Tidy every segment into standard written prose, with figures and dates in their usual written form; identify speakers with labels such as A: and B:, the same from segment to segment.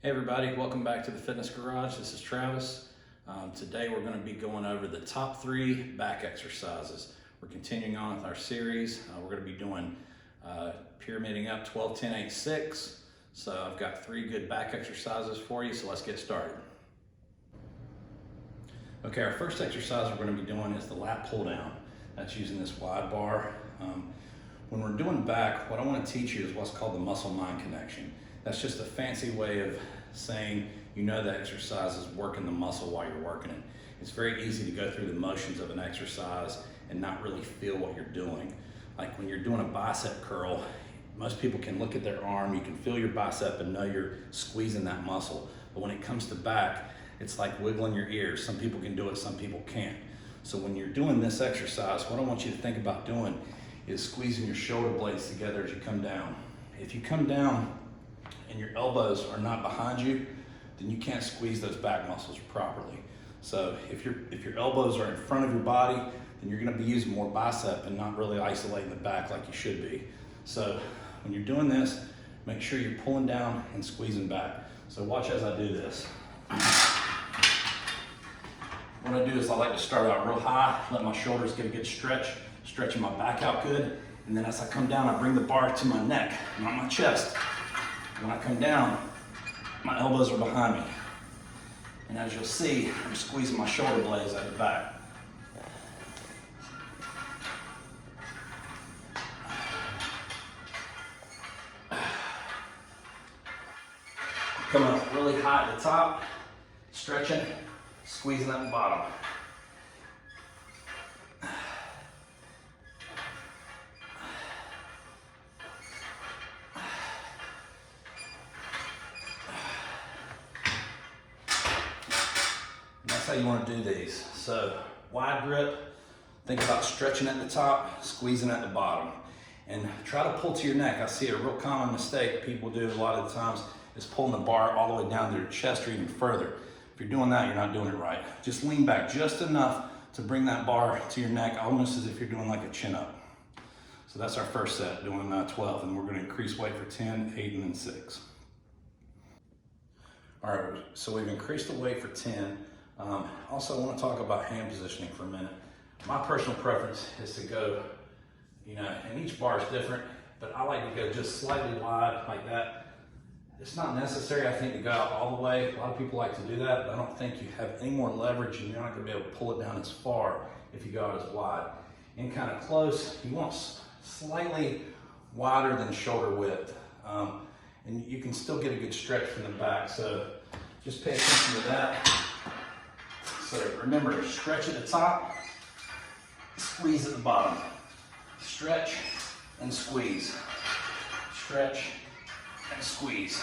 A: Hey everybody, welcome back to the Fitness Garage. This is Travis. Today we're going to be going over the top 3 back exercises. We're continuing on with our series. We're going to be doing pyramiding up 12, 10, 8, 6. So I've got 3 good back exercises for you, so let's get started. Okay, our first exercise we're going to be doing is the lat pull down. That's using this wide bar. When we're doing back, what I want to teach you is what's called the muscle-mind connection. That's just a fancy way of saying you know the exercise is working the muscle while you're working it. It's very easy to go through the motions of an exercise and not really feel what you're doing. Like when you're doing a bicep curl, most people can look at their arm, you can feel your bicep and know you're squeezing that muscle. But when it comes to back, it's like wiggling your ears. Some people can do it, some people can't. So when you're doing this exercise, what I want you to think about doing is squeezing your shoulder blades together as you come down. If you come down and your elbows are not behind you, then you can't squeeze those back muscles properly. So if your elbows are in front of your body, then you're gonna be using more bicep and not really isolating the back like you should be. So when you're doing this, make sure you're pulling down and squeezing back. So watch as I do this. What I do is I like to start out real high, let my shoulders get a good stretch, stretching my back out good. And then as I come down, I bring the bar to my neck, not my chest. When I come down, my elbows are behind me. And as you'll see, I'm squeezing my shoulder blades at the back. Coming up really high at the top, stretching, squeezing at the bottom. That's how you want to do these. So wide grip, think about stretching at the top, squeezing at the bottom. And try to pull to your neck. I see a real common mistake people do a lot of the times is pulling the bar all the way down to your chest or even further. If you're doing that, you're not doing it right. Just lean back just enough to bring that bar to your neck, almost as if you're doing like a chin up. So that's our first set, doing 12, and we're going to increase weight for 10, 8, and then 6. All right, so we've increased the weight for 10. Also, I want to talk about hand positioning for a minute. My personal preference is to go, and each bar is different, but I like to go just slightly wide like that. It's not necessary, I think, to go out all the way. A lot of people like to do that, but I don't think you have any more leverage and you're not going to be able to pull it down as far if you go out as wide. In kind of close, you want slightly wider than shoulder width. And you can still get a good stretch from the back, so just pay attention to that. So remember, stretch at the top, squeeze at the bottom. Stretch and squeeze. Stretch and squeeze.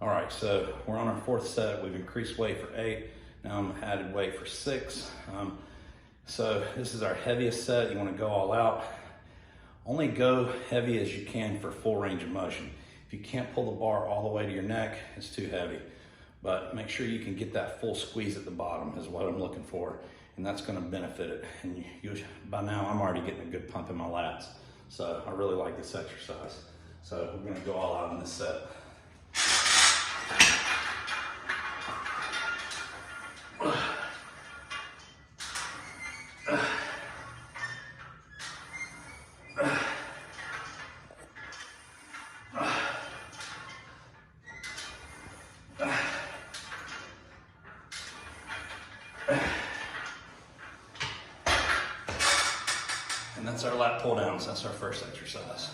A: All right, so we're on our 4th set. We've increased weight for 8. Now I'm added weight for 6. So this is our heaviest set. You want to go all out. Only go heavy as you can for full range of motion. If you can't pull the bar all the way to your neck, it's too heavy. But make sure you can get that full squeeze at the bottom is what I'm looking for. And that's going to benefit it. And by now I'm already getting a good pump in my lats. So I really like this exercise. So we're going to go all out in this set. And that's our lat pull downs. That's our first exercise.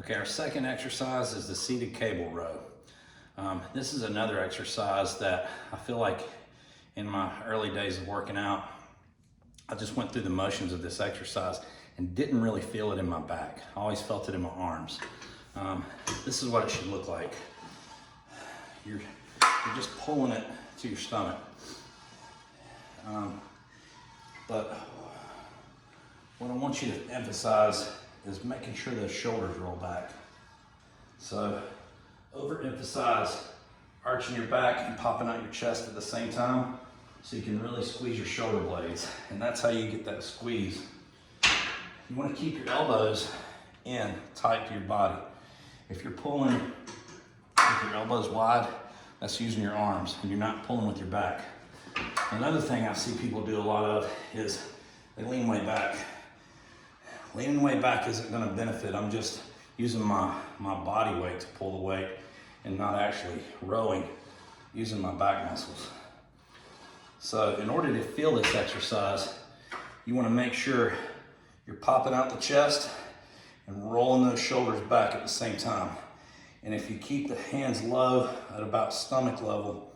A: Okay, our second exercise is the seated cable row. This is another exercise that I feel like in my early days of working out, I just went through the motions of this exercise and didn't really feel it in my back. I always felt it in my arms. This is what it should look like. You're just pulling it to your stomach. But what I want you to emphasize is making sure those shoulders roll back. So overemphasize arching your back and popping out your chest at the same time so you can really squeeze your shoulder blades. And that's how you get that squeeze. You want to keep your elbows in tight to your body. If you're pulling with your elbows wide, that's using your arms and you're not pulling with your back. Another thing I see people do a lot of is they lean way back. Leaning way back isn't going to benefit. I'm just using my body weight to pull the weight and not actually rowing, using my back muscles. So in order to feel this exercise, you want to make sure you're popping out the chest and rolling those shoulders back at the same time. And if you keep the hands low at about stomach level,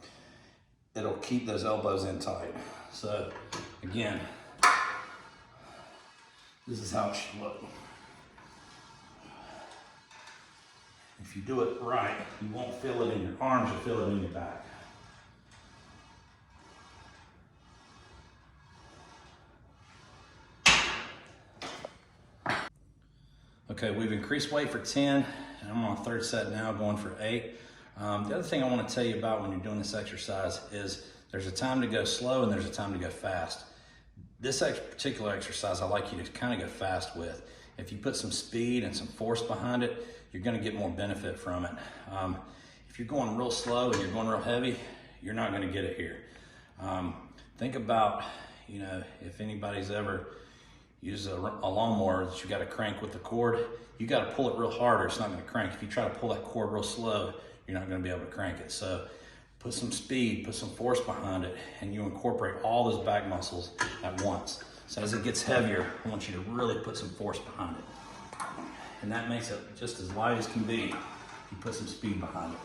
A: it'll keep those elbows in tight. So again, this is how it should look. If you do it right, you won't feel it in your arms, you'll feel it in your back. Okay, we've increased weight for 10, and I'm on third set now, going for 8. The other thing I want to tell you about when you're doing this exercise is there's a time to go slow and there's a time to go fast. This particular exercise, I like you to kind of go fast with. If you put some speed and some force behind it, you're going to get more benefit from it. If you're going real slow and you're going real heavy, you're not going to get it here. Think about, if anybody's ever used a lawnmower that you got to crank with the cord, you got to pull it real hard or it's not going to crank. If you try to pull that cord real slow, you're not going to be able to crank it. So put some speed, put some force behind it, and you incorporate all those back muscles at once. So as it gets heavier, I want you to really put some force behind it. And that makes it just as light as can be if you put some speed behind it.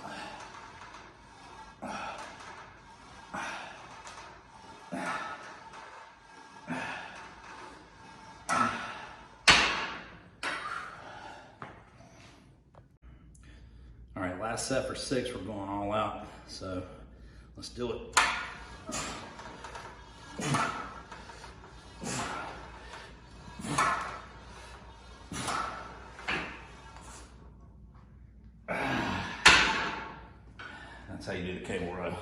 A: All right, last set for 6, we're going all out. So let's do it. That's how you do the cable row.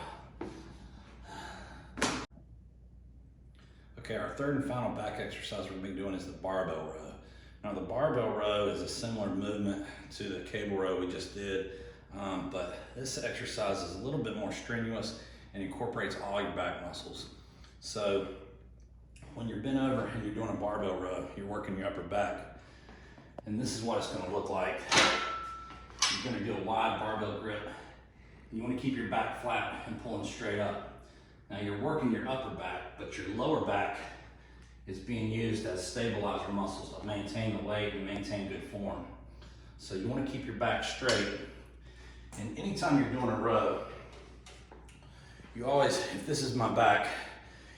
A: Okay, our third and final back exercise we're going to be doing is the barbell row. Now the barbell row is a similar movement to the cable row we just did, but this exercise is a little bit more strenuous and incorporates all your back muscles. So when you're bent over and you're doing a barbell row, you're working your upper back. And this is what it's going to look like. You're going to do a wide barbell grip. You want to keep your back flat and pulling straight up. Now you're working your upper back, but your lower back is being used as stabilizer muscles to maintain the weight and maintain good form. So you want to keep your back straight. And anytime you're doing a row, you always, if this is my back,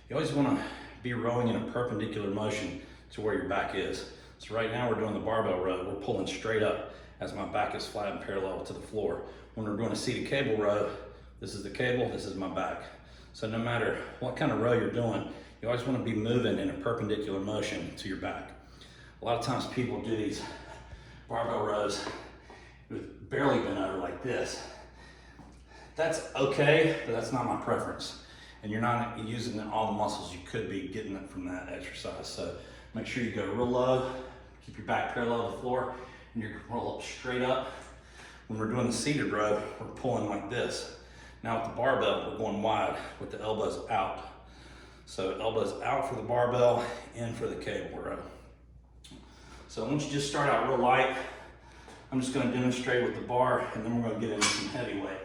A: you always want to be rowing in a perpendicular motion to where your back is. So right now we're doing the barbell row, we're pulling straight up as my back is flat and parallel to the floor. When we're doing a seated cable row, this is the cable, this is my back. So no matter what kind of row you're doing, you always want to be moving in a perpendicular motion to your back. A lot of times people do these barbell rows with barely bent over like this. That's okay, but that's not my preference. And you're not using all the muscles you could be getting it from that exercise. So make sure you go real low, keep your back parallel to the floor, and you roll up straight up. When we're doing the seated row, we're pulling like this. Now with the barbell, we're going wide with the elbows out. So elbows out for the barbell, in for the cable row. So once you just start out real light, I'm just going to demonstrate with the bar, and then we're going to get into some heavy weight.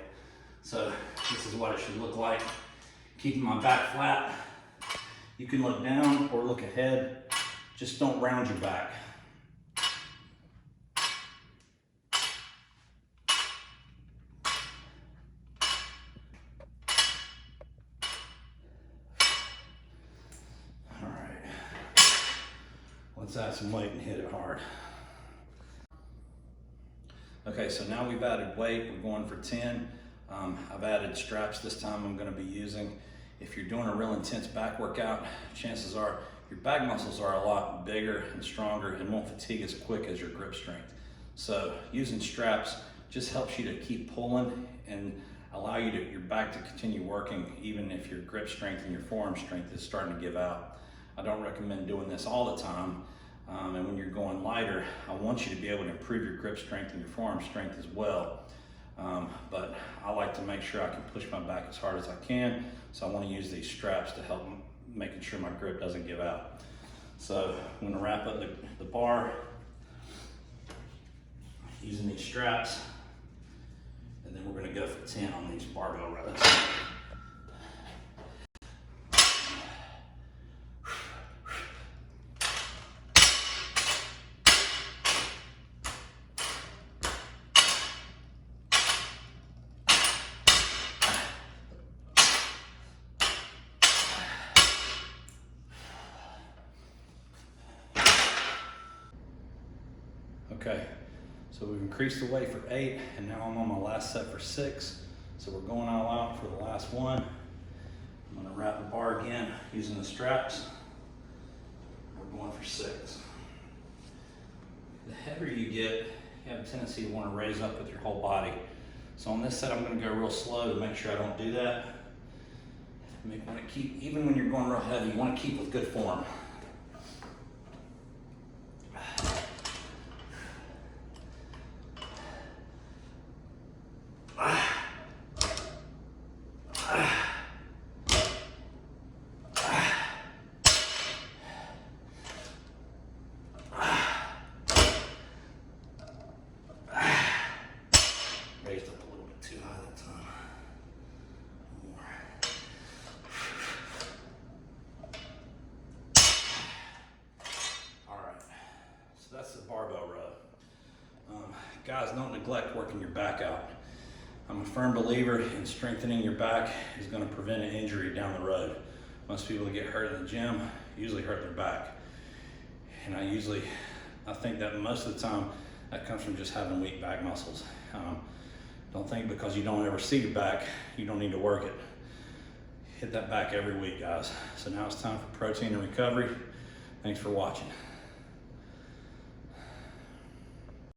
A: So this is what it should look like. Keeping my back flat. You can look down or look ahead. Just don't round your back. All right. Let's add some weight and hit it hard. Okay, so now we've added weight. We're going for 10. I've added straps this time I'm going to be using. if you're doing a real intense back workout, chances are your back muscles are a lot bigger and stronger and won't fatigue as quick as your grip strength. So using straps just helps you to keep pulling and allow your back to continue working even if your grip strength and your forearm strength is starting to give out. I don't recommend doing this all the time. And when you're going lighter, I want you to be able to improve your grip strength and your forearm strength as well. But I like to make sure I can push my back as hard as I can. So I want to use these straps to help making sure my grip doesn't give out. So I'm going to wrap up the bar using these straps. And then we're going to go for 10 on these barbell rows. Okay, so we've increased the weight for 8, and now I'm on my last set for 6. So we're going all out for the last one. I'm gonna wrap the bar again using the straps. We're going for 6. The heavier you get, you have a tendency to want to raise up with your whole body. So on this set, I'm gonna go real slow to make sure I don't do that. You want to keep, even when you're going real heavy, you want to keep with good form. Raised up a little bit too high that time. More. All right, so that's the barbell row. Guys, don't neglect working your back out. I'm a firm believer in strengthening your back is going to prevent an injury down the road. Most people that get hurt in the gym usually hurt their back. And I think that most of the time that comes from just having weak back muscles. Don't think because you don't ever see your back, you don't need to work it. Hit that back every week, guys. So now it's time for protein and recovery. Thanks for watching.